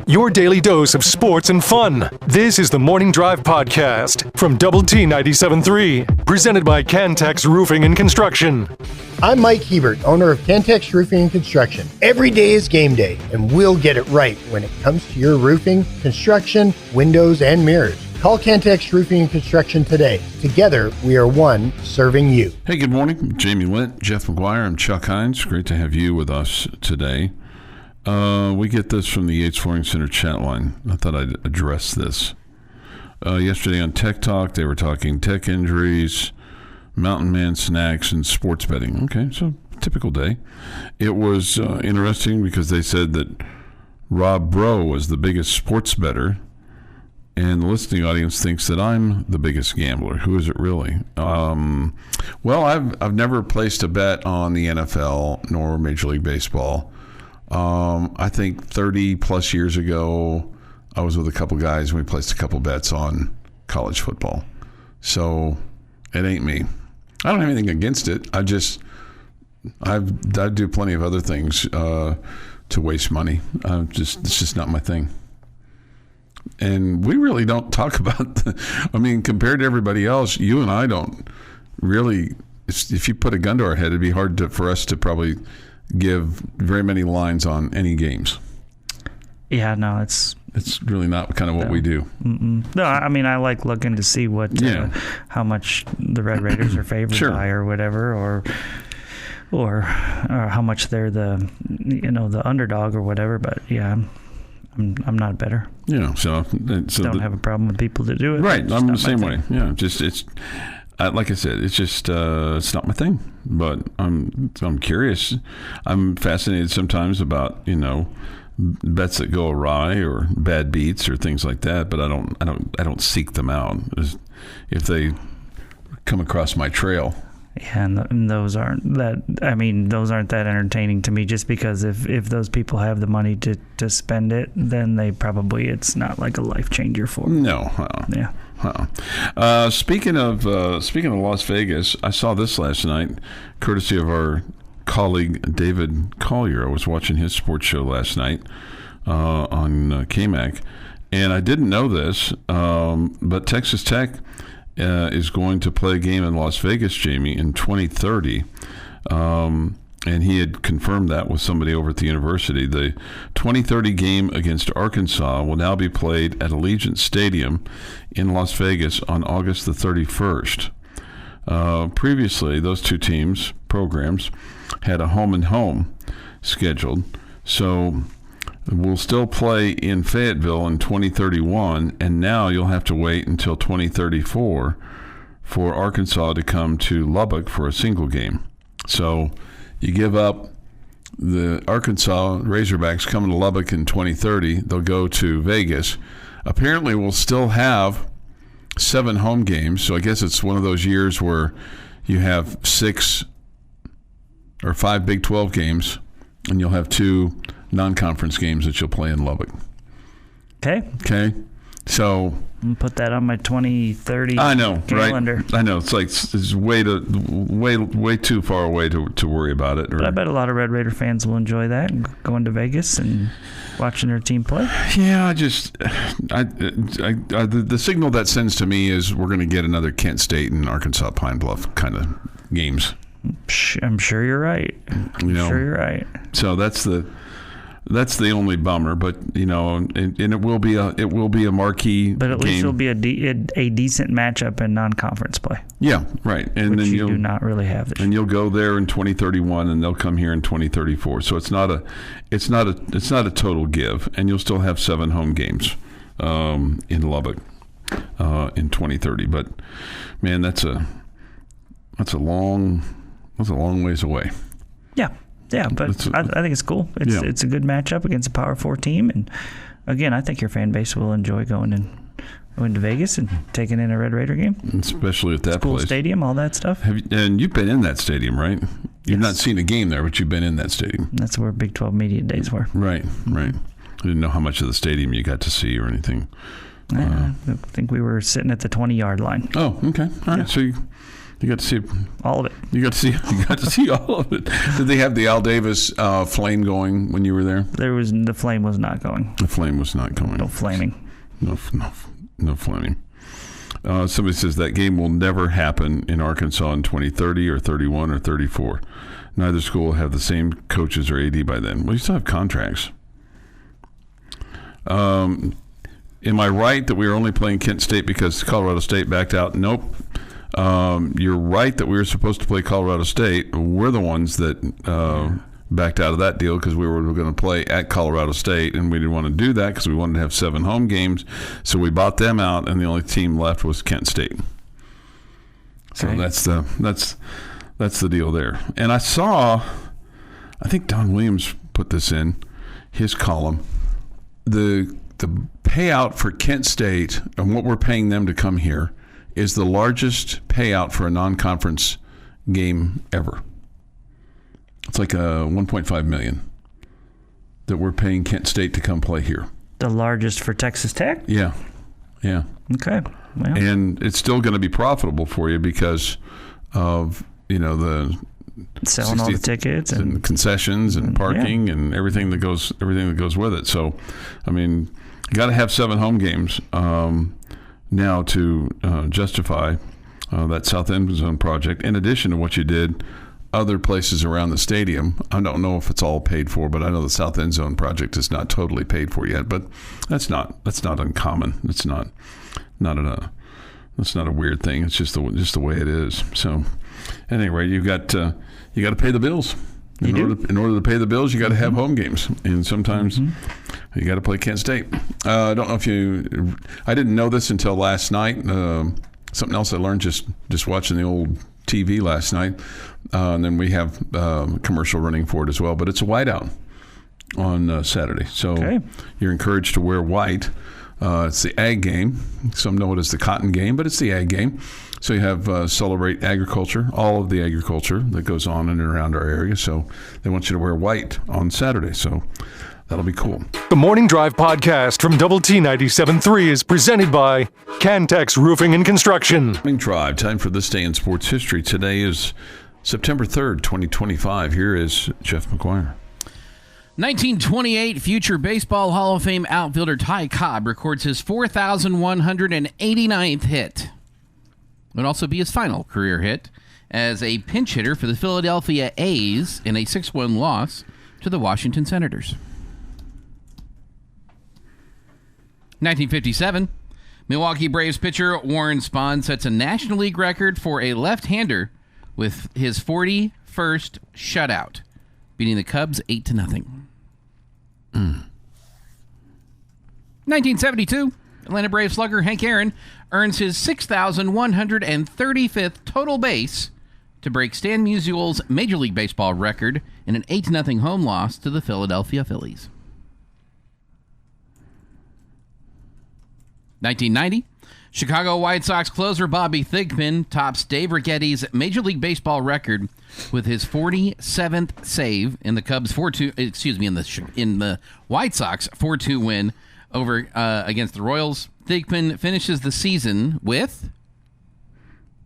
Your daily dose of sports and fun. This is the Morning Drive Podcast from Double T 97.3, presented by Cantex Roofing and Construction. I'm Mike Hebert, owner of Cantex Roofing and Construction. Every day is game day, and we'll get it right when it comes to your roofing, construction, windows, and mirrors. Call Cantex Roofing and Construction today. Together, we are one serving you. Hey, good morning. Jamie Lent, Jeff McGuire, I'm Chuck Heinz. Great to have you with us today. We get this from the Yates Flooring Center chat line. I thought I'd address this. Yesterday on Tech Talk, they were talking tech injuries, Mountain Man snacks, and sports betting. Okay, so typical day. It was interesting because they said that Rob Bro was the biggest sports bettor, and the listening audience thinks that I'm the biggest gambler. Who is it really? Well, I've never placed a bet on the NFL nor Major League Baseball. I think 30 plus years ago, I was with a couple guys and we placed a couple bets on college football. So it ain't me. I don't have anything against it. I do plenty of other things to waste money. It's just not my thing. And we really don't talk about compared to everybody else, you and I don't really, if you put a gun to our head, it'd be hard for us to probably give very many lines on any games. Yeah, no, it's really not kind of what we do. No, I mean, I like looking to see what how much the Red Raiders are favored by or whatever, or how much they're the underdog or whatever. But yeah, I'm not better. So don't have a problem with people that do it. Right, I'm the same way. Yeah, it's. Like I said, it's just it's not my thing. But I'm curious. I'm fascinated sometimes about bets that go awry or bad beats or things like that. But I don't seek them out if they come across my trail. Yeah, and those aren't that. I mean, those aren't that entertaining to me. Just because if those people have the money to spend it, then it's not like a life changer for them. No. Yeah. Speaking of Las Vegas, I saw this last night, courtesy of our colleague David Collier. I was watching his sports show last night on KMAC, and I didn't know this, but Texas Tech is going to play a game in Las Vegas, Jamie, in 2030. And he had confirmed that with somebody over at the university. The 2030 game against Arkansas will now be played at Allegiant Stadium in Las Vegas on August the 31st. Previously, those two programs, had a home-and-home scheduled. So we'll still play in Fayetteville in 2031, and now you'll have to wait until 2034 for Arkansas to come to Lubbock for a single game. So you give up the Arkansas Razorbacks coming to Lubbock in 2030. They'll go to Vegas. Apparently, we'll still have 7 home games. So I guess it's one of those years where you have 6 or 5 Big 12 games, and you'll have 2 non-conference games that you'll play in Lubbock. Okay. So put that on my 2030 calendar. Right? I know. It's way too far away to worry about it. But I bet a lot of Red Raider fans will enjoy that, going to Vegas and watching their team play. Yeah, the signal that sends to me is we're going to get another Kent State and Arkansas Pine Bluff kind of games. I'm sure you're right. Sure you're right. So that's the only bummer, but and it will be a marquee. But at least game. It'll be a decent matchup in non-conference play. Yeah, right. And which then you do not really have this. And you'll go there in 2031, and they'll come here in 2034. So it's not a total give, and you'll still have 7 home games in Lubbock in 2030. But man, that's a long ways away. Yeah, but I think it's cool. It's a good matchup against a Power 4 team, and again, I think your fan base will enjoy going to Vegas and taking in a Red Raider game, especially at that cool place. Stadium, all that stuff. And you've been in that stadium, right? You've yes. not seen a game there, but you've been in that stadium. That's where Big 12 media days were. Right. I didn't know how much of the stadium you got to see or anything. I think we were sitting at the 20-yard line. Oh, okay. All right. So You got to see all of it. You got to see all of it. Did they have the Al Davis flame going when you were there? The flame was not going. The flame was not going. No flaming. No flaming. Somebody says that game will never happen in Arkansas in 2030 or 31 or 34. Neither school will have the same coaches or AD by then. Well, you still have contracts. Am I right that we were only playing Kent State because Colorado State backed out? Nope. You're right that we were supposed to play Colorado State. We're the ones that backed out of that deal because we were going to play at Colorado State, and we didn't want to do that because we wanted to have 7 home games. So we bought them out, and the only team left was Kent State. So that's the deal there. And I think Don Williams put this in his column. The payout for Kent State and what we're paying them to come here is the largest payout for a non-conference game ever. It's like $1.5 million that we're paying Kent State to come play here. The largest for Texas Tech? Yeah. Okay. Well. And it's still going to be profitable for you because of the selling all the tickets and concessions and parking and everything that goes with it. So, I mean, you got to have 7 home games now to justify that South End Zone project. In addition to what you did other places around the stadium, I don't know if it's all paid for, but I know the South End Zone project is not totally paid for yet. But that's not uncommon. It's not a weird thing. It's just the way it is. So, anyway, you got to pay the bills. In order to pay the bills, you got to have home games, and sometimes you got to play Kent State. I don't know if I didn't know this until last night. Something else I learned just watching the old TV last night, and then we have commercial running for it as well. But it's a whiteout on Saturday, so you're encouraged to wear white. It's the ag game. Some know it as the cotton game, but it's the ag game. So you have celebrate agriculture, all of the agriculture that goes on in and around our area. So they want you to wear white on Saturday. So that'll be cool. The Morning Drive podcast from Double T 97.3 is presented by Cantex Roofing and Construction. Morning Drive, time for this day in sports history. Today is September 3rd, 2025. Here is Jeff McGuire. 1928, future Baseball Hall of Fame outfielder Ty Cobb records his 4,189th hit. It would also be his final career hit as a pinch hitter for the Philadelphia A's in a 6-1 loss to the Washington Senators. 1957, Milwaukee Braves pitcher Warren Spahn sets a National League record for a left-hander with his 41st shutout, beating the Cubs 8-0. 1972, Atlanta Braves slugger Hank Aaron earns his 6,135th total base to break Stan Musial's Major League Baseball record in an 8-0 home loss to the Philadelphia Phillies. 1990, Chicago White Sox closer Bobby Thigpen tops Dave Righetti's Major League Baseball record with his 47th save in the Cubs in the White Sox 4-2 win over against the Royals. Thigpen finishes the season with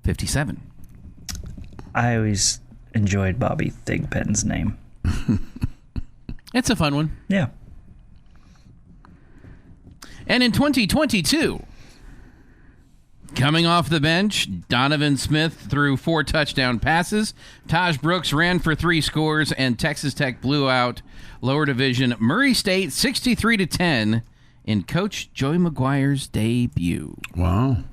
57. I always enjoyed Bobby Thigpen's name. It's a fun one. Yeah. And in 2022, coming off the bench, Donovan Smith threw 4 touchdown passes. Taj Brooks ran for 3 scores, and Texas Tech blew out lower division Murray State 63-10 in Coach Joey McGuire's debut. Wow.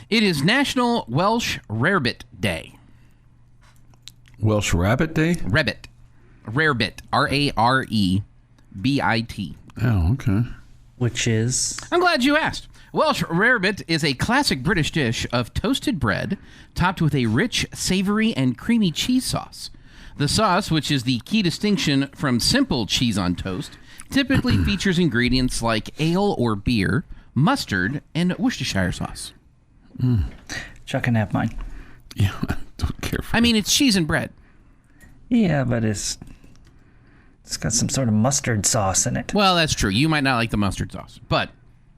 It is National Welsh Rarebit Day. Welsh Rabbit Day? Rarebit. Rarebit. Rarebit. Oh, okay. Which is? I'm glad you asked. Welsh rarebit is a classic British dish of toasted bread topped with a rich, savory, and creamy cheese sauce. The sauce, which is the key distinction from simple cheese on toast, typically features ingredients like ale or beer, mustard, and Worcestershire sauce. Chuck can have mine. Yeah, I don't care for it's cheese and bread. Yeah, but it's got some sort of mustard sauce in it. Well, that's true. You might not like the mustard sauce, but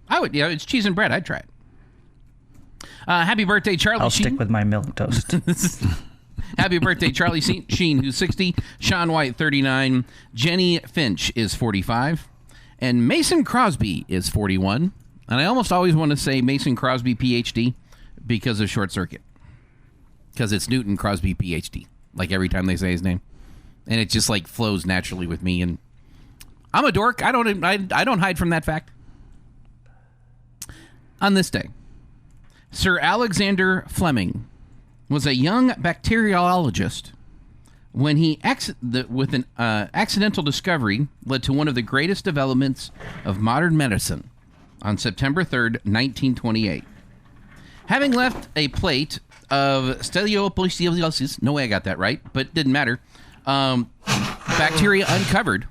I would. It's cheese and bread. I'd try it. Happy birthday, Charlie I'll Sheen. stick with my milk toast. Happy birthday, Charlie Sheen, who's 60. Sean White, 39. Jenny Finch is 45. And Mason Crosby is 41. And I almost always want to say Mason Crosby, PhD, because of Short Circuit. Because it's Newton Crosby, PhD. Like every time they say his name. And it just like flows naturally with me. And I'm a dork. I don't hide from that fact. On this day, Sir Alexander Fleming was a young bacteriologist when he with an accidental discovery led to one of the greatest developments of modern medicine on September 3rd, 1928. Having left a plate of Staphylococcus, no way I got that right, but it didn't matter, bacteria uncovered,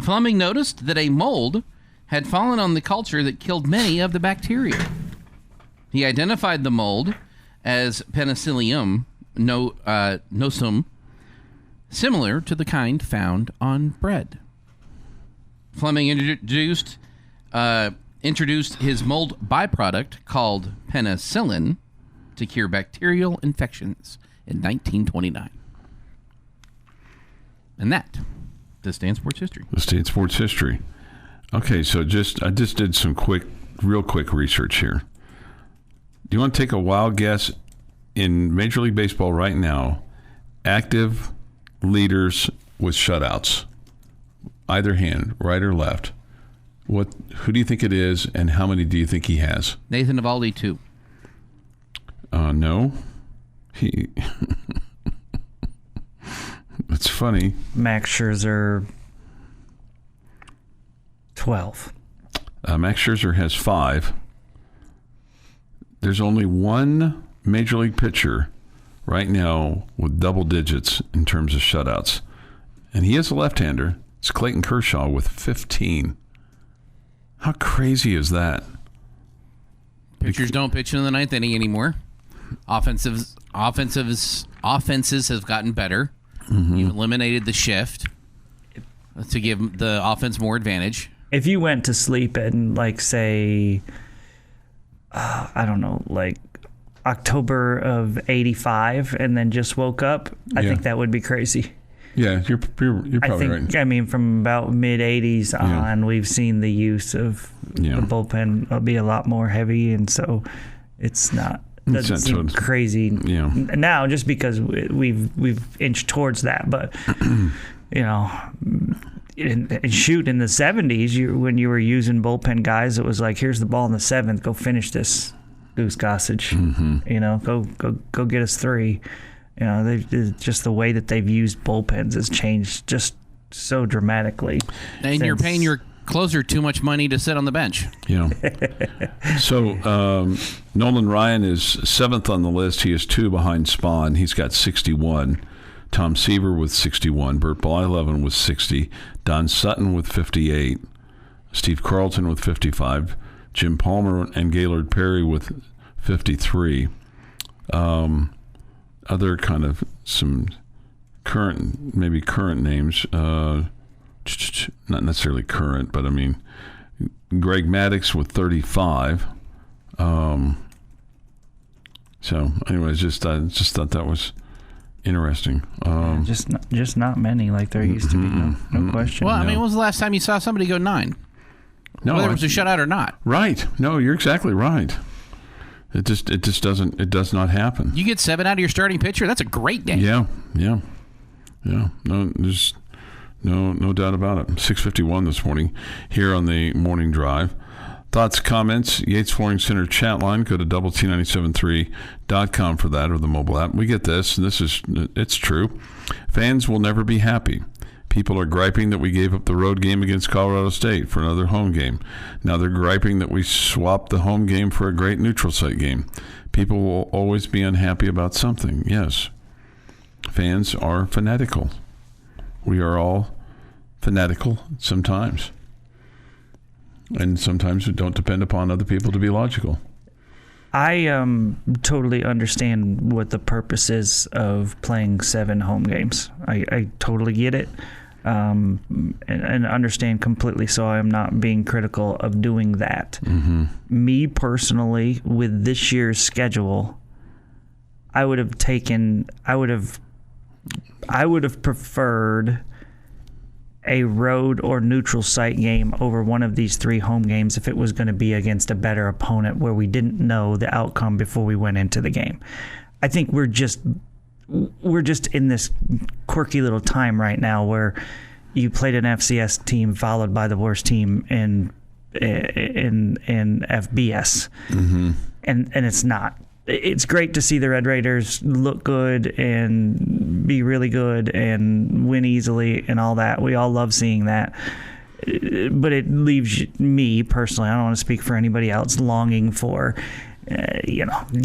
Fleming noticed that a mold had fallen on the culture that killed many of the bacteria. He identified the mold as Penicillium nosum, similar to the kind found on bread. Fleming introduced his mold byproduct called penicillin to cure bacterial infections in 1929. And that, this day in sports history. This day in sports history. Okay, so I just did some real quick research here. Do you want to take a wild guess in Major League Baseball right now, active leaders with shutouts, either hand, right or left? Who do you think it is, and how many do you think he has? Nathan Eovaldi, 2. No. It's funny. Max Scherzer, 12. Max Scherzer has 5. There's only one Major League pitcher right now with double digits in terms of shutouts. And he is a left-hander. It's Clayton Kershaw with 15. How crazy is that? Pitchers don't pitch in the ninth inning anymore. Offenses have gotten better. Mm-hmm. You've eliminated the shift to give the offense more advantage. If you went to sleep and, like, say, I don't know, like October of 85 and then just woke up, I think that would be crazy. Yeah, you're probably right. I mean, from about mid-'80s on, we've seen the use of the bullpen be a lot more heavy, and so it's not doesn't seem crazy now just because we've inched towards that. But you know, in the 70s, when you were using bullpen guys, it was like, here's the ball in the 7th, go finish this, Goose Gossage. Mm-hmm. You know, go get us 3. You know, just the way that they've used bullpens has changed just so dramatically. And you're paying your closer too much money to sit on the bench. Yeah. So Nolan Ryan is 7th on the list. He is 2 behind Spahn. He's got 61. Tom Seaver with 61. Bert Blyleven with 60. Don Sutton with 58. Steve Carlton with 55. Jim Palmer and Gaylord Perry with 53. Other kind of some current names, not necessarily current, but I mean, Greg Maddux with 35. So, anyways, just thought that was interesting. Just not many like there used to be. No question. Well, I mean, when was the last time you saw somebody go 9? No, whether it was a shutout or not. Right. No, you're exactly right. It does not happen. You get 7 out of your starting pitcher, that's a great day. Yeah. No, there's no doubt about it. 6:51 this morning here on the Morning Drive. Thoughts, comments, Yates Flooring Center chat line. Go to doublet973.com for that, or the mobile app. We get this, and it's true. Fans will never be happy. People are griping that we gave up the road game against Colorado State for another home game. Now they're griping that we swapped the home game for a great neutral site game. People will always be unhappy about something. Yes. Fans are fanatical. We are all fanatical sometimes. And sometimes we don't depend upon other people to be logical. I totally understand what the purpose is of playing 7 home games. I totally get it. and understand completely. So I am not being critical of doing that. Mm-hmm. Me personally, with this year's schedule, I would have preferred a road or neutral site game over one of these 3 home games if it was going to be against a better opponent where we didn't know the outcome before we went into the game. I think we're just in this quirky little time right now where you played an FCS team followed by the worst team in FBS, mm-hmm. and it's not. It's great to see the Red Raiders look good and be really good and win easily and all that. We all love seeing that. But it leaves me personally, I don't want to speak for anybody else, longing for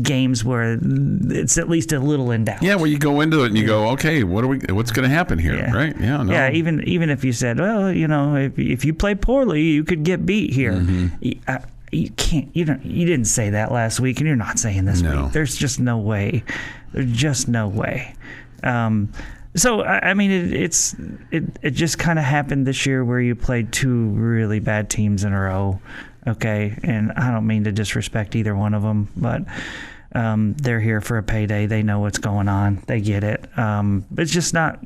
games where it's at least a little in doubt. Yeah, where you go into it and you go, okay, what's going to happen here, yeah. right? Yeah, no. Yeah, even if you said, well, if you play poorly, you could get beat here. Mm-hmm. You can't. You didn't say that last week, and you're not saying this week. There's just no way. There's just no way. So I mean, it just kind of happened this year where you played 2 really bad teams in a row. Okay, and I don't mean to disrespect either one of them, but they're here for a payday. They know what's going on. They get it. It's just not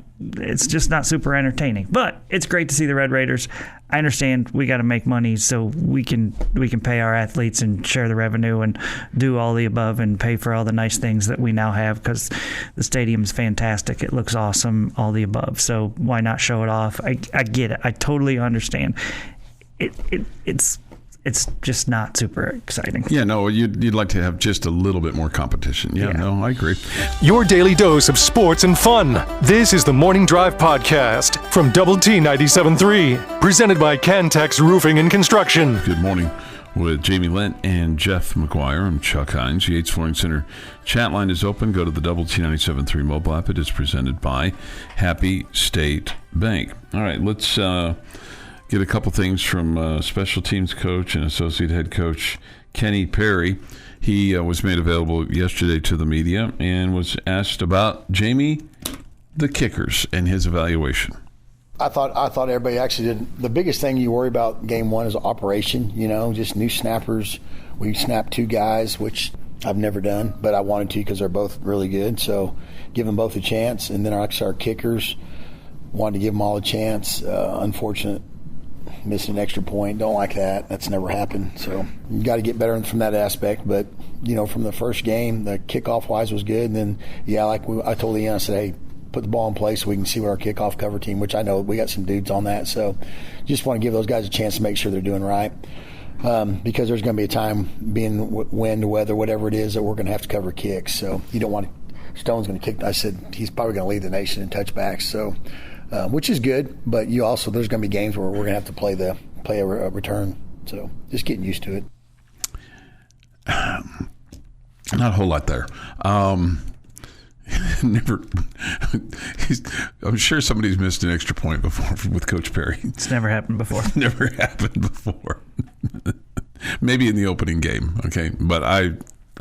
super entertaining. But it's great to see the Red Raiders. I understand we got to make money so we can pay our athletes and share the revenue and do all the above and pay for all the nice things that we now have because the stadium's fantastic. It looks awesome, all the above. So why not show it off? I get it. I totally understand. It's just not super exciting. Yeah, no, you'd like to have just a little bit more competition. Yeah, no, I agree. Your daily dose of sports and fun. This is the Morning Drive Podcast from Double T 97.3, presented by Kenn Roofing and Construction. Good morning with Jamie Lent and Jeff McGuire. I'm Chuck Heinz. The Yates Flooring Center chat line is open. Go to the Double T 97.3 mobile app. It is presented by Happy State Bank. All right, let's get a couple things from special teams coach and associate head coach Kenny Perry. He was made available yesterday to the media and was asked about Jamie, the kickers, and his evaluation. I thought everybody actually did. The biggest thing you worry about game 1 is operation, just new snappers. We snapped 2 guys, which I've never done, but I wanted to because they're both really good. So give them both a chance. And then our kickers, wanted to give them all a chance. Unfortunate. Missing an extra point, don't like that. That's never happened. So you got to get better from that aspect. But from the first game, the kickoff wise was good. And then I told Ian, I said, hey, put the ball in place so we can see what our kickoff cover team, which I know we got some dudes on that. So just want to give those guys a chance to make sure they're doing right. Because there's going to be a time, being wind, weather, whatever it is, that we're going to have to cover kicks. So you don't want Stone's going to kick. I said he's probably going to lead the nation in touchbacks. So. Which is good, but there's going to be games where we're going to have to play a return. So just getting used to it. Not a whole lot there. Never. I'm sure somebody's missed an extra point before with Coach Perry. It's never happened before. Never happened before. Maybe in the opening game, okay, but I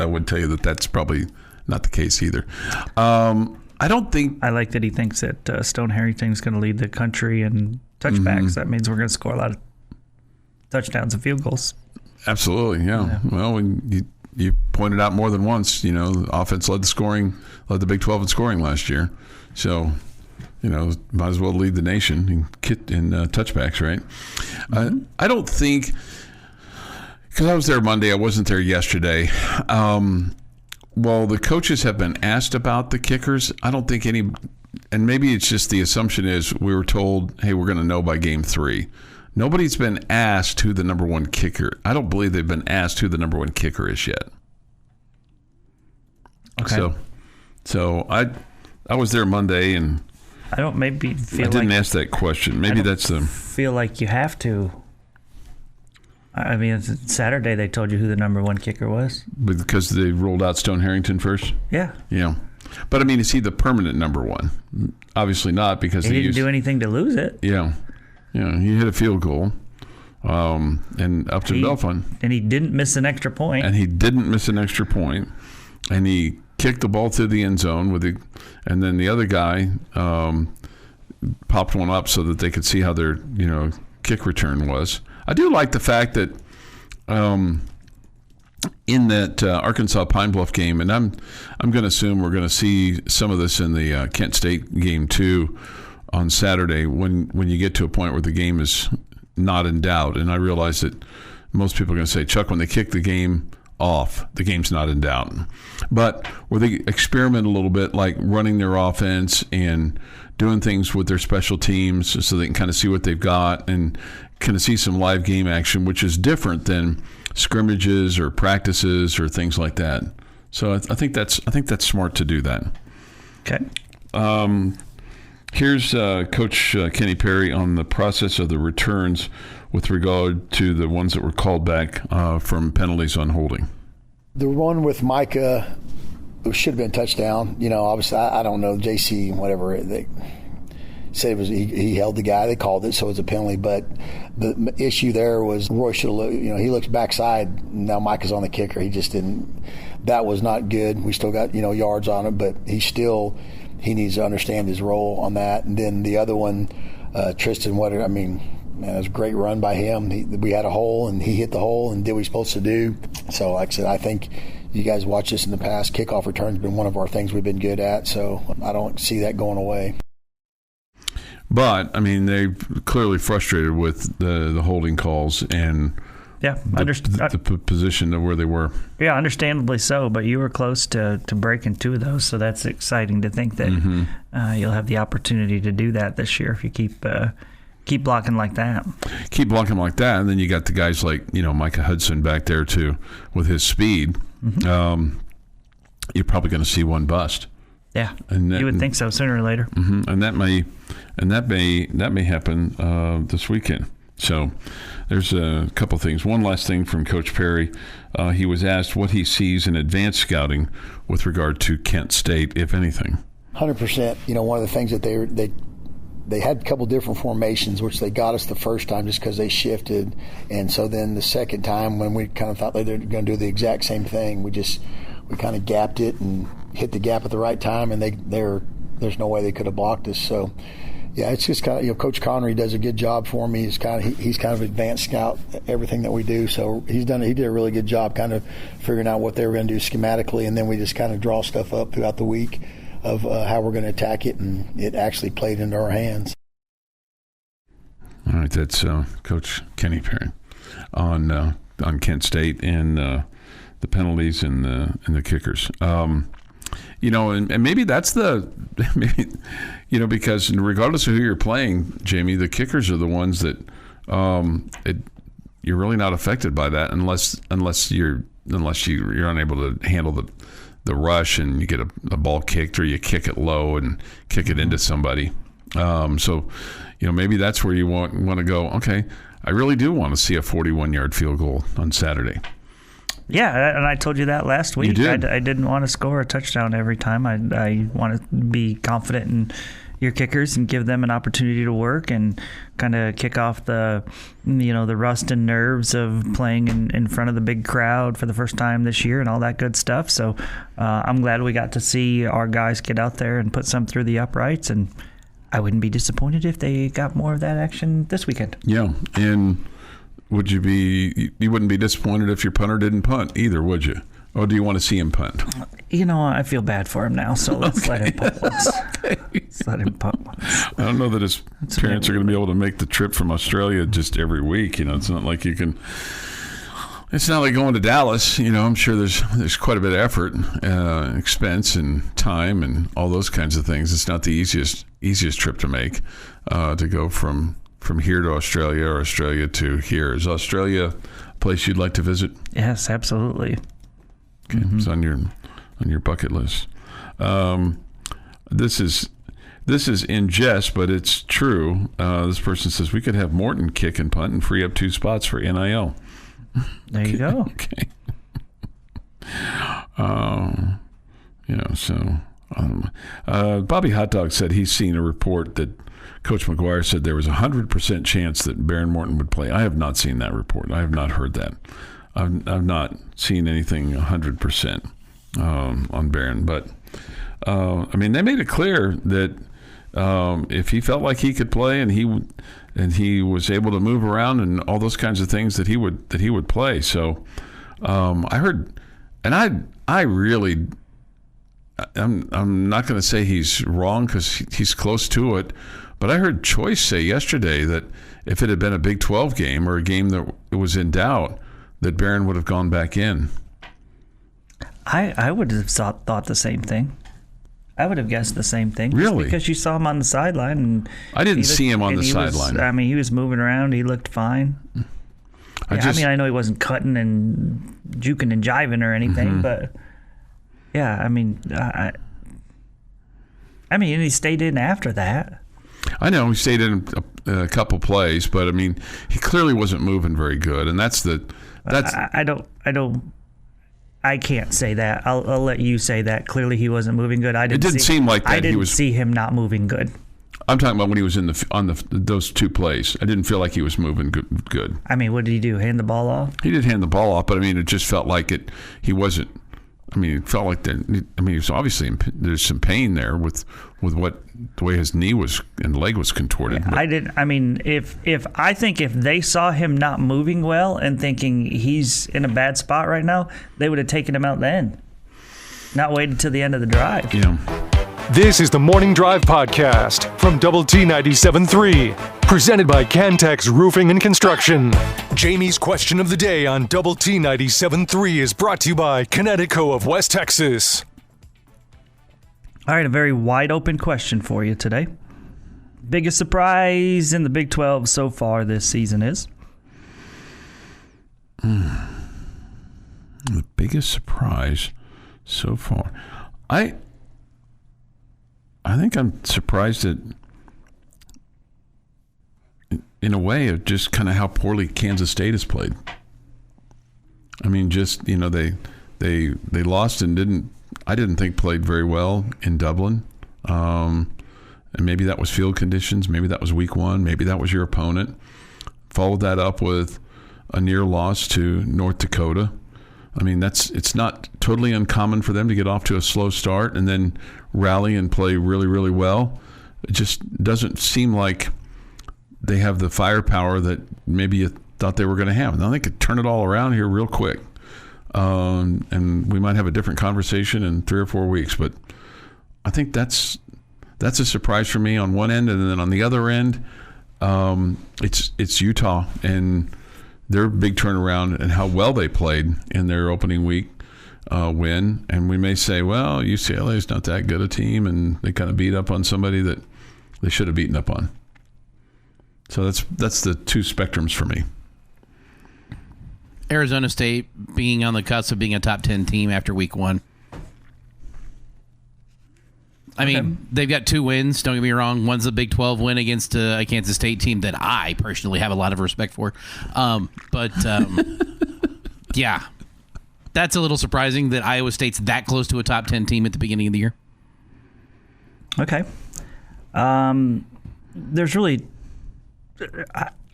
would tell you that that's probably not the case either. I don't think... I like that he thinks that Stone Harrington's going to lead the country in touchbacks. Mm-hmm. That means we're going to score a lot of touchdowns and field goals. Absolutely, yeah. Well, when you pointed out more than once, the offense led the Big 12 in scoring last year. So, might as well lead the nation in touchbacks, right? Mm-hmm. I don't think... Because I was there Monday, I wasn't there yesterday. Well, the coaches have been asked about the kickers. I don't think any, and maybe it's just the assumption is we were told, hey, we're going to know by game 3. Nobody's been asked who the number 1 kicker. I don't believe they've been asked who the number 1 kicker is yet. Okay. So I was there Monday, and I don't maybe feel I didn't ask that question. Maybe that's the feel like you have to. I mean, Saturday they told you who the number 1 kicker was. Because they rolled out Stone Harrington first? Yeah. Yeah. But, I mean, is he the permanent number 1? Obviously not, because he didn't do anything to lose it. Yeah. Yeah, he hit a field goal and up to Belfont. And he didn't miss an extra point. And he kicked the ball to the end zone and then the other guy popped one up so that they could see how their kick return was. I do like the fact that in that Arkansas Pine Bluff game, and I'm going to assume we're going to see some of this in the Kent State game too on Saturday when you get to a point where the game is not in doubt. And I realize that most people are going to say, Chuck, when they kick the game off, the game's not in doubt. But where they experiment a little bit, like running their offense and doing things with their special teams so they can kind of see what they've got and kind of see some live game action, which is different than scrimmages or practices or things like that. So I think that's smart to do that. Okay. Here's Coach Kenny Perry on the process of the returns with regard to the ones that were called back from penalties on holding. The one with Micah, it should have been a touchdown. Obviously, I don't know, JC, whatever, they said it was he held the guy. They called it, so it was a penalty. But the issue there was Roy should have, he looks backside. Now Micah's on the kicker. He just didn't. That was not good. We still got, yards on it, but he needs to understand his role on that. And then the other one, Tristan, man, it was a great run by him. We had a hole, and he hit the hole and did what he's supposed to do. So, like I said, I think you guys watched this in the past. Kickoff return has been one of our things we've been good at, so I don't see that going away. But, they're clearly frustrated with the holding calls and the position of where they were. Yeah, understandably so, but you were close to breaking 2 of those, so that's exciting to think that you'll have the opportunity to do that this year if you keep blocking like that. Keep blocking like that, and then you got the guys like, Micah Hudson back there too with his speed. Mm-hmm. You're probably going to see one bust. Yeah, and you would think so sooner or later. Mm-hmm. And that may happen this weekend. So there's a couple things. One last thing from Coach Perry. He was asked what he sees in advanced scouting with regard to Kent State, if anything. 100%. One of the things that they had a couple different formations, which they got us the first time just because they shifted. And so then the second time when we kind of thought they were going to do the exact same thing, we kind of gapped it and hit the gap at the right time, and there's no way they could have blocked us. So, yeah, it's just kind of, Coach Connery does a good job for me. He's kind of advanced scout everything that we do. So he did a really good job kind of figuring out what they were going to do schematically, and then we just kind of draw stuff up throughout the week of how we're going to attack it, and it actually played into our hands. All right, that's Coach Kenny Perry on Kent State and the penalties and the kickers. And maybe that's because regardless of who you're playing, Jamie, the kickers are the ones that you're really not affected by that unless you're unable to handle the rush and you get a ball kicked or you kick it low and kick it into somebody. So maybe that's where you want to go, okay, I really do want to see a 41-yard field goal on Saturday. Yeah, and I told you that last week. You did. I didn't want to score a touchdown every time. I want to be confident in your kickers and give them an opportunity to work and kind of kick off the rust and nerves of playing in front of the big crowd for the first time this year and all that good stuff. So I'm glad we got to see our guys get out there and put some through the uprights, and I wouldn't be disappointed if they got more of that action this weekend. Yeah, and you wouldn't be disappointed if your punter didn't punt either, would you? Or do you want to see him punt? I feel bad for him now, so let's let him punt once. Okay. Let's let him punt once. I don't know that his parents are going to be able to make the trip from Australia just every week. It's not like you can. It's not like going to Dallas. I'm sure there's quite a bit of effort, expense, and time, and all those kinds of things. It's not the easiest trip to make to go from here to Australia or Australia to here. Is Australia a place you'd like to visit? Yes, absolutely. Okay, It's on your bucket list. This is in jest, but it's true. This person says we could have Morton kick and punt and free up 2 spots for NIL. There you go. Okay. Bobby Hot Dog said he's seen a report that Coach McGuire said there was a 100% chance that Baron Morton would play. I have not seen that report. I have not heard that. I've not seen anything 100% on Baron. But, they made it clear that if he felt like he could play and he was able to move around and all those kinds of things, that he would play. So I heard, and I really, I'm not going to say he's wrong because he's close to it, but I heard Choice say yesterday that if it had been a Big 12 game or a game that was in doubt, that Barron would have gone back in. I would have thought the same thing. I would have guessed the same thing. Really? Because you saw him on the sideline. And I didn't see him on the sideline. He was moving around. He looked fine. I know he wasn't cutting and juking and jiving or anything, but yeah, and he stayed in after that. I know he stayed in a couple plays, but he clearly wasn't moving very good, and that's. I can't say that. I'll let you say that. Clearly, he wasn't moving good. It didn't seem like that. I didn't see him not moving good. I'm talking about when he was on those two plays. I didn't feel like he was moving good. What did he do? Hand the ball off? He did hand the ball off, but it just felt like it. He wasn't. It felt like that. He was obviously there's some pain there with the way his knee was and leg was contorted. Yeah, if they saw him not moving well and thinking he's in a bad spot right now, they would have taken him out then, not waited till the end of the drive. Yeah. This is the Morning Drive Podcast from Double T 97.3, presented by Cantex Roofing and Construction. Jamie's question of the day on Double T 97.3 is brought to you by Connecticut of West Texas. All right, a very wide open question for you today. Biggest surprise in the Big 12 so far this season is? The biggest surprise so far. I think I'm surprised at, in a way, of just kind of how poorly Kansas State has played. They lost and I didn't think played very well in Dublin. And maybe that was field conditions. Maybe that was week one. Maybe that was your opponent. Followed that up with a near loss to North Dakota. It's not totally uncommon for them to get off to a slow start and then rally and play really, really well. It just doesn't seem like they have the firepower that maybe you thought they were going to have. Now they could turn it all around here real quick. And we might have a different conversation in 3 or 4 weeks. But I think that's a surprise for me on one end. And then on the other end, it's Utah and their big turnaround and how well they played in their opening week win. And we may say, well, UCLA is not that good a team, and they kind of beat up on somebody that they should have beaten up on. So that's the two spectrums for me. Arizona State being on the cusp of being a top 10 team after week one. They've got 2 wins. Don't get me wrong. One's a Big 12 win against a Kansas State team that I personally have a lot of respect for. Yeah, that's a little surprising that Iowa State's that close to a top 10 team at the beginning of the year. Okay. There's really,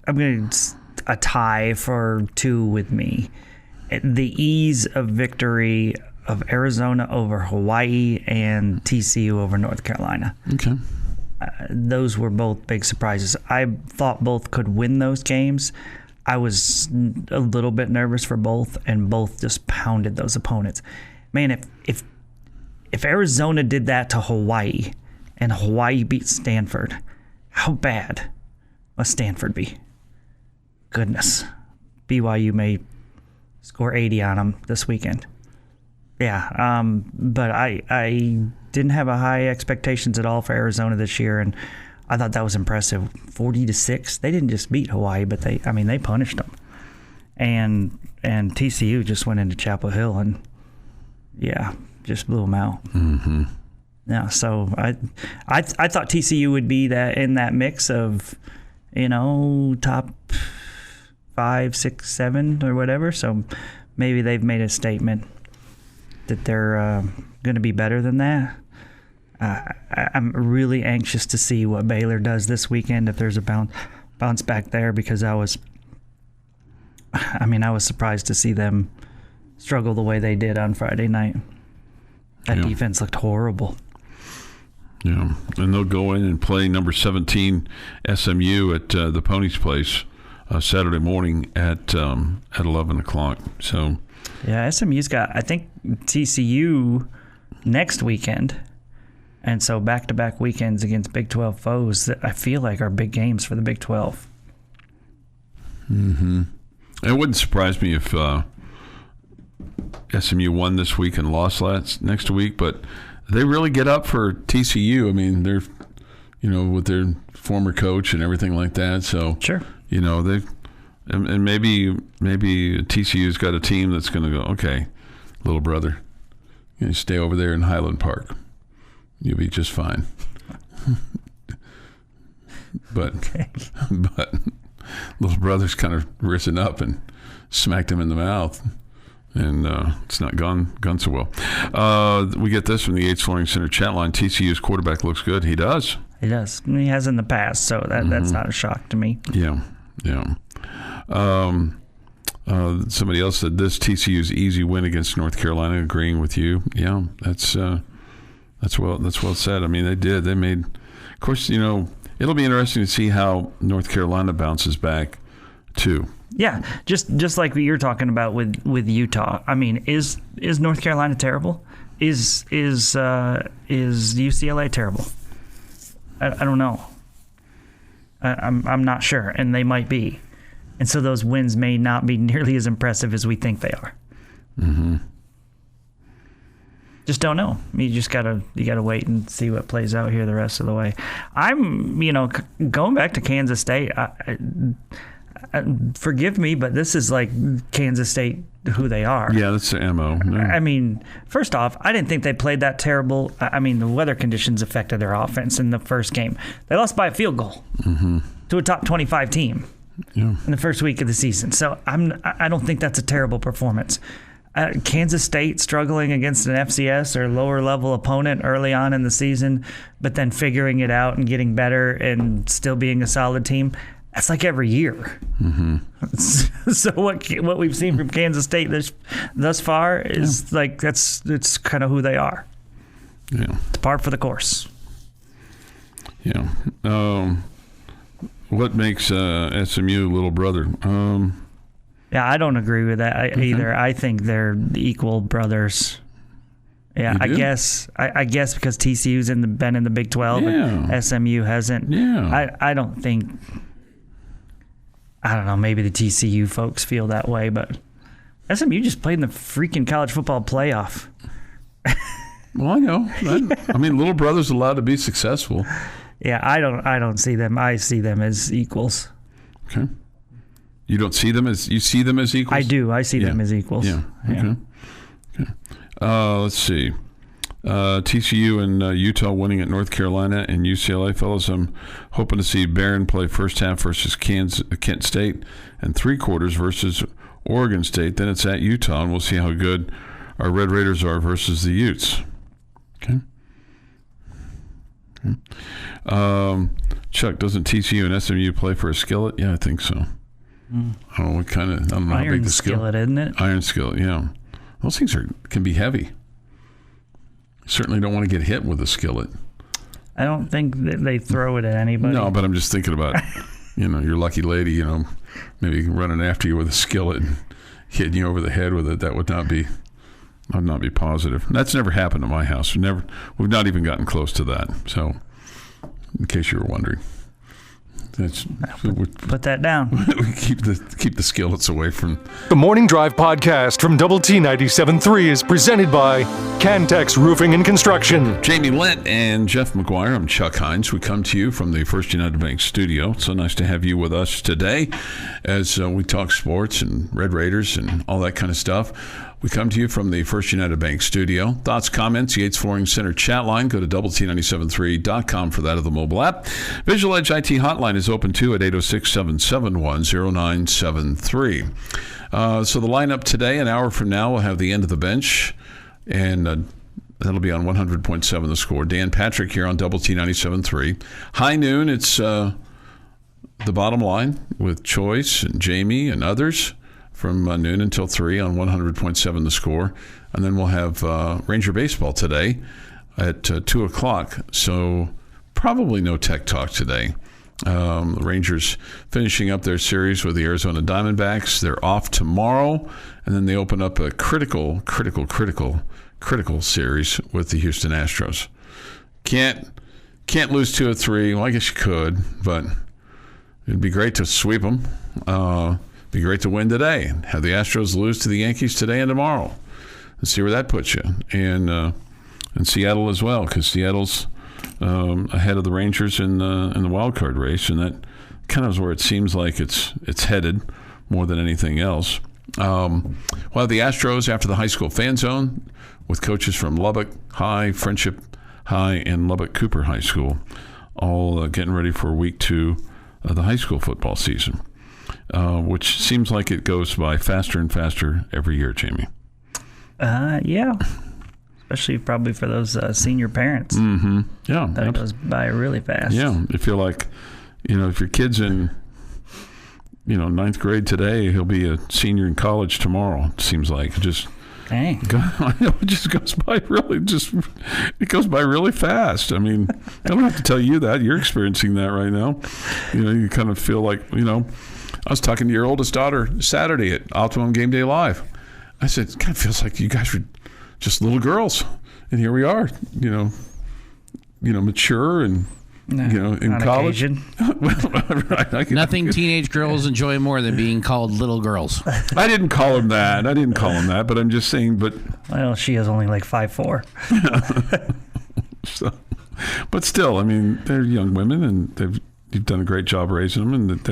I'm going to a tie for 2 with me. The ease of victory of Arizona over Hawaii and TCU over North Carolina. Okay. Those were both big surprises. I thought both could win those games. I was a little bit nervous for both, and both just pounded those opponents. Man, if Arizona did that to Hawaii and Hawaii beat Stanford, how bad must Stanford be? Goodness. BYU may score 80 on them this weekend. Yeah, but I didn't have a high expectations at all for Arizona this year, and I thought that was impressive. 40-6. They didn't just beat Hawaii, but they punished them. And TCU just went into Chapel Hill and just blew them out. Mm-hmm. Yeah, so I thought TCU would be in that mix of, top 5, 6, 7 or whatever. So maybe they've made a statement that they're going to be better than that. I'm really anxious to see what Baylor does this weekend, if there's a bounce back there, because I was surprised to see them struggle the way they did on Friday night. That defense looked horrible. Yeah, and they'll go in and play number 17 SMU at the Ponies Place Saturday morning at 11 o'clock. So, yeah, SMU's got, I think, TCU next weekend. And so back-to-back weekends against Big 12 foes that I feel like are big games for the Big 12. Mm-hmm. It wouldn't surprise me if SMU won this week and lost next week, but they really get up for TCU. I mean, they're, with their former coach and everything like that. So, sure. They and maybe TCU's got a team that's going to go, okay, little brother, you stay over there in Highland Park. You'll be just fine. But little brother's kind of risen up and smacked him in the mouth. And it's not gone so well. We get this from the Yates Flooring Center chat line. TCU's quarterback looks good. He does. He does. He has in the past, so that's not a shock to me. Yeah. Somebody else said this TCU's easy win against North Carolina. Agreeing with you. Yeah, that's well said. I mean, they did. They made. Of course, it'll be interesting to see how North Carolina bounces back too. Yeah, just like what you're talking about with Utah. I mean, is North Carolina terrible? Is UCLA terrible? I don't know. I'm not sure, and they might be, and so those wins may not be nearly as impressive as we think they are. Mm-hmm. Just don't know. You gotta wait and see what plays out here the rest of the way. I'm going back to Kansas State. Forgive me, but this is like Kansas State, who they are. Yeah, that's the MO. No. I mean, first off, I didn't think they played that terrible. I mean, the weather conditions affected their offense in the first game. They lost by a field goal to a top 25 team in the first week of the season. So I don't think that's a terrible performance. Kansas State struggling against an FCS or lower level opponent early on in the season, but then figuring it out and getting better and still being a solid team. That's like every year. Mm-hmm. So what we've seen from Kansas State thus far is like it's kind of who they are. Yeah, it's par for the course. Yeah. What makes SMU little brother? Yeah, I don't agree with that either. I think they're equal brothers. Yeah, I guess because TCU's been in the Big 12 and SMU hasn't. Yeah. I don't think. I don't know, maybe the TCU folks feel that way, but SMU just played in the freaking college football playoff. Well, I know. I mean, little brother's allowed to be successful. Yeah, I don't see them. I see them as equals. Okay. You see them as equals? I do. I see them as equals. Yeah. Okay. Let's see. TCU and Utah winning at North Carolina and UCLA. Fellas, I'm hoping to see Barron play first half versus Kent State and three quarters versus Oregon State. Then it's at Utah, and we'll see how good our Red Raiders are versus the Utes. Okay. Chuck, doesn't TCU and SMU play for a skillet? Yeah, I think so. I don't know I don't know how big the skillet, isn't it? Iron skillet, yeah. Those things can be heavy. Certainly don't want to get hit with a skillet. I don't think that they throw it at anybody. No, but I'm just thinking about, your lucky lady, maybe running after you with a skillet and hitting you over the head with it. That would not be positive. That's never happened to my house. We've not even gotten close to that. So, in case you were wondering. Put that down. We keep the skillets away from. The Morning Drive podcast from Double T 97.3 is presented by Cantex Roofing and Construction. Jamie Lent and Jeff McGuire. I'm Chuck Heinz. We come to you from the First United Bank studio. So nice to have you with us today as we talk sports and Red Raiders and all that kind of stuff. We come to you from the First United Bank studio. Thoughts, comments, Yates Flooring Center chat line. Go to doublet973.com for that of the mobile app. Visual Edge IT hotline is open too at 806-771-0973. So the lineup today, an hour from now, we'll have the end of the bench, and that'll be on 100.7 The Score. Dan Patrick here on Double T 97.3. High noon, it's the bottom line with Choice and Jamie and others. From noon until 3 on 100.7 The Score. And then we'll have Ranger Baseball today at 2 o'clock. So probably no Tech Talk today. The Rangers finishing up their series with the Arizona Diamondbacks. They're off tomorrow, and then they open up a critical series with the Houston Astros. Can't lose 2 or 3. Well, I guess you could, but it'd be great to sweep them. Be great to win today and have the Astros lose to the Yankees today and tomorrow, and see where that puts you. And Seattle as well, because Seattle's ahead of the Rangers in the wild card race, and that kind of is where it seems like it's headed more than anything else. We'll have the Astros after the high school fan zone with coaches from Lubbock High, Friendship High, and Lubbock Cooper High School, all getting ready for week 2 of the high school football season, which seems like it goes by faster and faster every year, Jamie. Yeah. Especially probably for those senior parents. Mm-hmm. Yeah. That goes by really fast. Yeah. If you're like, if your kid's in, 9th grade today, he'll be a senior in college tomorrow, it seems like. Dang. I know, it just goes by really fast. I mean, I don't have to tell you that. You're experiencing that right now. You kind of feel like, I was talking to your oldest daughter Saturday at Optimum Game Day Live. I said, it kind of feels like you guys were just little girls, and here we are, mature and in college. Right, Nothing teenage girls enjoy more than being called little girls. I didn't call him that. But I'm just saying. But well, she is only like 5'4". So, but still, I mean, they're young women, and you've done a great job raising them, and that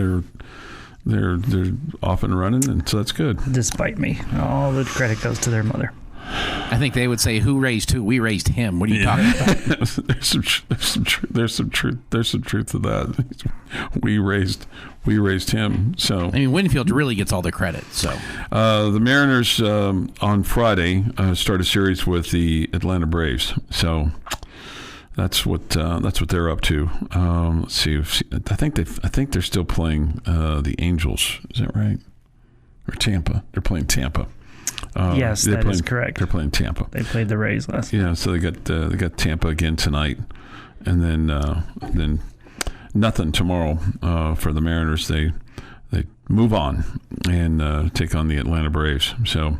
they're off and running, and so that's good. Despite me, all the credit goes to their mother. I think they would say, "Who raised who? We raised him." What are you talking about? There's some truth to that. We raised him. So I mean, Winfield really gets all the credit. So the Mariners on Friday start a series with the Atlanta Braves. So that's what they're up to. Let's see. I think they're still playing the Angels. Is that right? Or Tampa? They're playing Tampa. Yes, that is correct. They're playing Tampa. They played the Rays last. Yeah, so they got Tampa again tonight, and then nothing tomorrow for the Mariners. They move on and take on the Atlanta Braves. So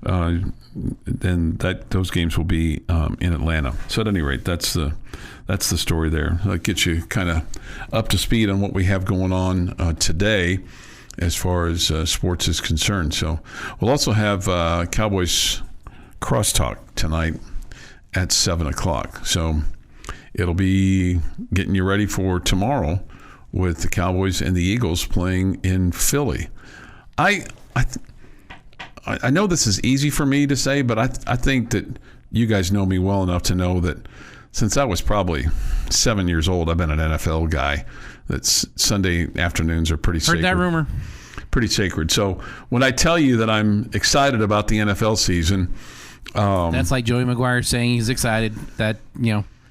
then those games will be in Atlanta. So at any rate, that's the story there. That gets you kind of up to speed on what we have going on today, as far as sports is concerned. So we'll also have Cowboys Crosstalk tonight at 7 o'clock. So it'll be getting you ready for tomorrow with the Cowboys and the Eagles playing in Philly. I know this is easy for me to say, but I think that you guys know me well enough to know that since I was probably 7 years old, I've been an NFL guy. That Sunday afternoons are pretty sacred. Heard that rumor? Pretty sacred. So when I tell you that I'm excited about the NFL season, that's like Joey McGuire saying he's excited that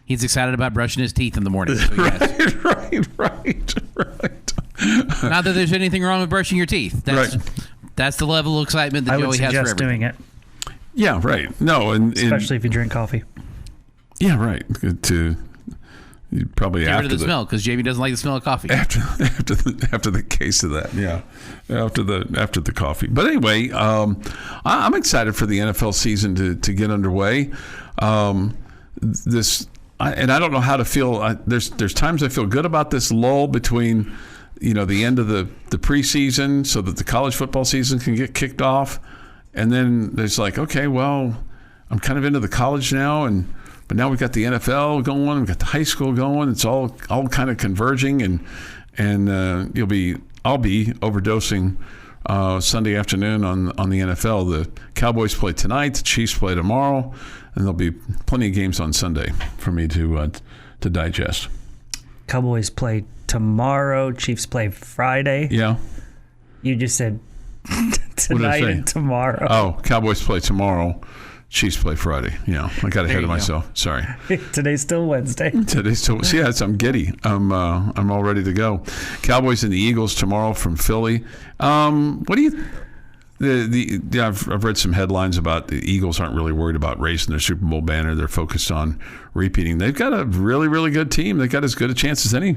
he's excited about brushing his teeth in the morning. So yes. Right. Not that there's anything wrong with brushing your teeth. That's the level of excitement that Joey has for everything. I would suggest doing it. Yeah, right. No, especially if you drink coffee. Yeah, right. Probably get after rid of the smell, because Jamie doesn't like the smell of coffee. After the case of that, yeah, after the coffee. But anyway, I'm excited for the NFL season to get underway. And I don't know how to feel. There's times I feel good about this lull between the end of the preseason, so that the college football season can get kicked off, and then there's like, okay, well, I'm kind of into the college now, but now we've got the NFL going, we've got the high school going. It's all kind of converging, and I'll be overdosing Sunday afternoon on the NFL. The Cowboys play tonight, the Chiefs play tomorrow, and there'll be plenty of games on Sunday for me to digest. Cowboys play tomorrow, Chiefs play Friday. Yeah. You just said tonight and tomorrow. Oh, Cowboys play tomorrow, Chiefs play Friday. Yeah, I got ahead of myself. Sorry. Today's still Wednesday. Yes, I'm giddy. I'm all ready to go. Cowboys and the Eagles tomorrow from Philly. What do you? I've read some headlines about the Eagles aren't really worried about raising their Super Bowl banner. They're focused on repeating. They've got a really, really good team. They've got as good a chance as any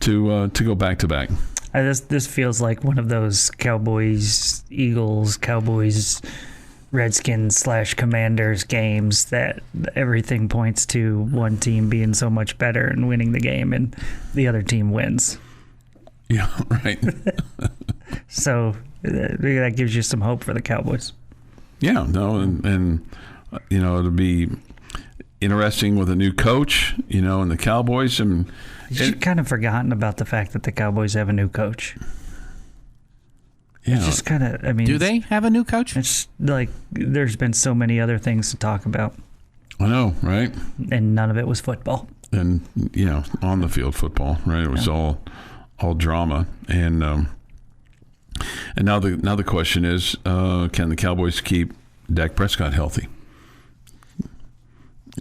to go back to back. This feels like one of those Cowboys, Redskins / Commanders games that everything points to one team being so much better and winning the game, and the other team wins. Yeah, right. So that gives you some hope for the Cowboys. Yeah, no, and it'll be interesting with a new coach, and the Cowboys. You've kind of forgotten about the fact that the Cowboys have a new coach. Yeah. It's just kind of, do they have a new coach? It's like there's been so many other things to talk about. I know, right? And none of it was football. And, on the field football, right? It was all drama. And now the question is, can the Cowboys keep Dak Prescott healthy?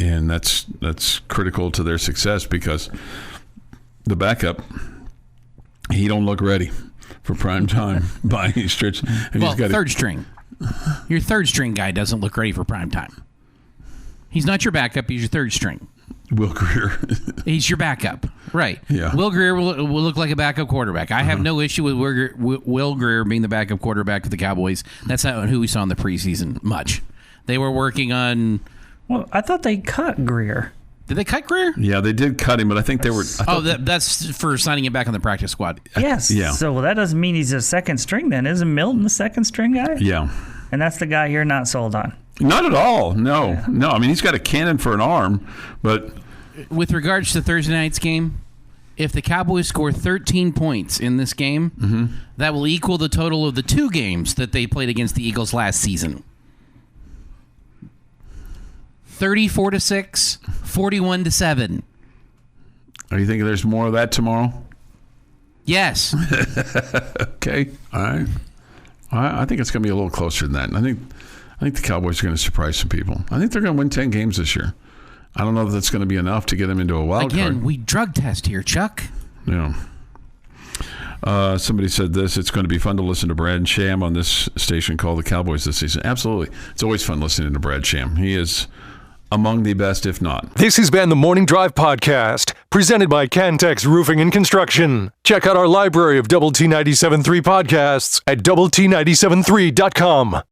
And that's critical to their success because the backup, he don't look ready for prime time by any stretch. And well, third string. Your third string guy doesn't look ready for prime time. He's not your backup. He's your third string. Will Greer. He's your backup. Right. Yeah. Will Greer will look like a backup quarterback. I have no issue with Will Greer being the backup quarterback for the Cowboys. That's not who we saw in the preseason much. They were working on... Well, I thought they cut Greer. Did they cut Greer? Yeah, they did cut him, but I think they were... That's for signing him back on the practice squad. Yes. Yeah. So that doesn't mean he's a second string then. Isn't Milton the second string guy? Yeah. And that's the guy you're not sold on. Not at all. No. Yeah. No. I mean, he's got a cannon for an arm, but... With regards to Thursday night's game, if the Cowboys score 13 points in this game, that will equal the total of the 2 games that they played against the Eagles last season. 34-6, 41-7. Are you thinking there's more of that tomorrow? Yes. Okay. All right. I think it's going to be a little closer than that. I think the Cowboys are going to surprise some people. I think they're going to win 10 games this year. I don't know if that's going to be enough to get them into a wild card. Again, we drug test here, Chuck. Yeah. Somebody said this. It's going to be fun to listen to Brad Sham on this station called the Cowboys this season. Absolutely. It's always fun listening to Brad Sham. He is among the best, if not. This has been the Morning Drive Podcast, presented by Cantex Roofing and Construction. Check out our library of Double T 97.3 podcasts at doublet97.3.com.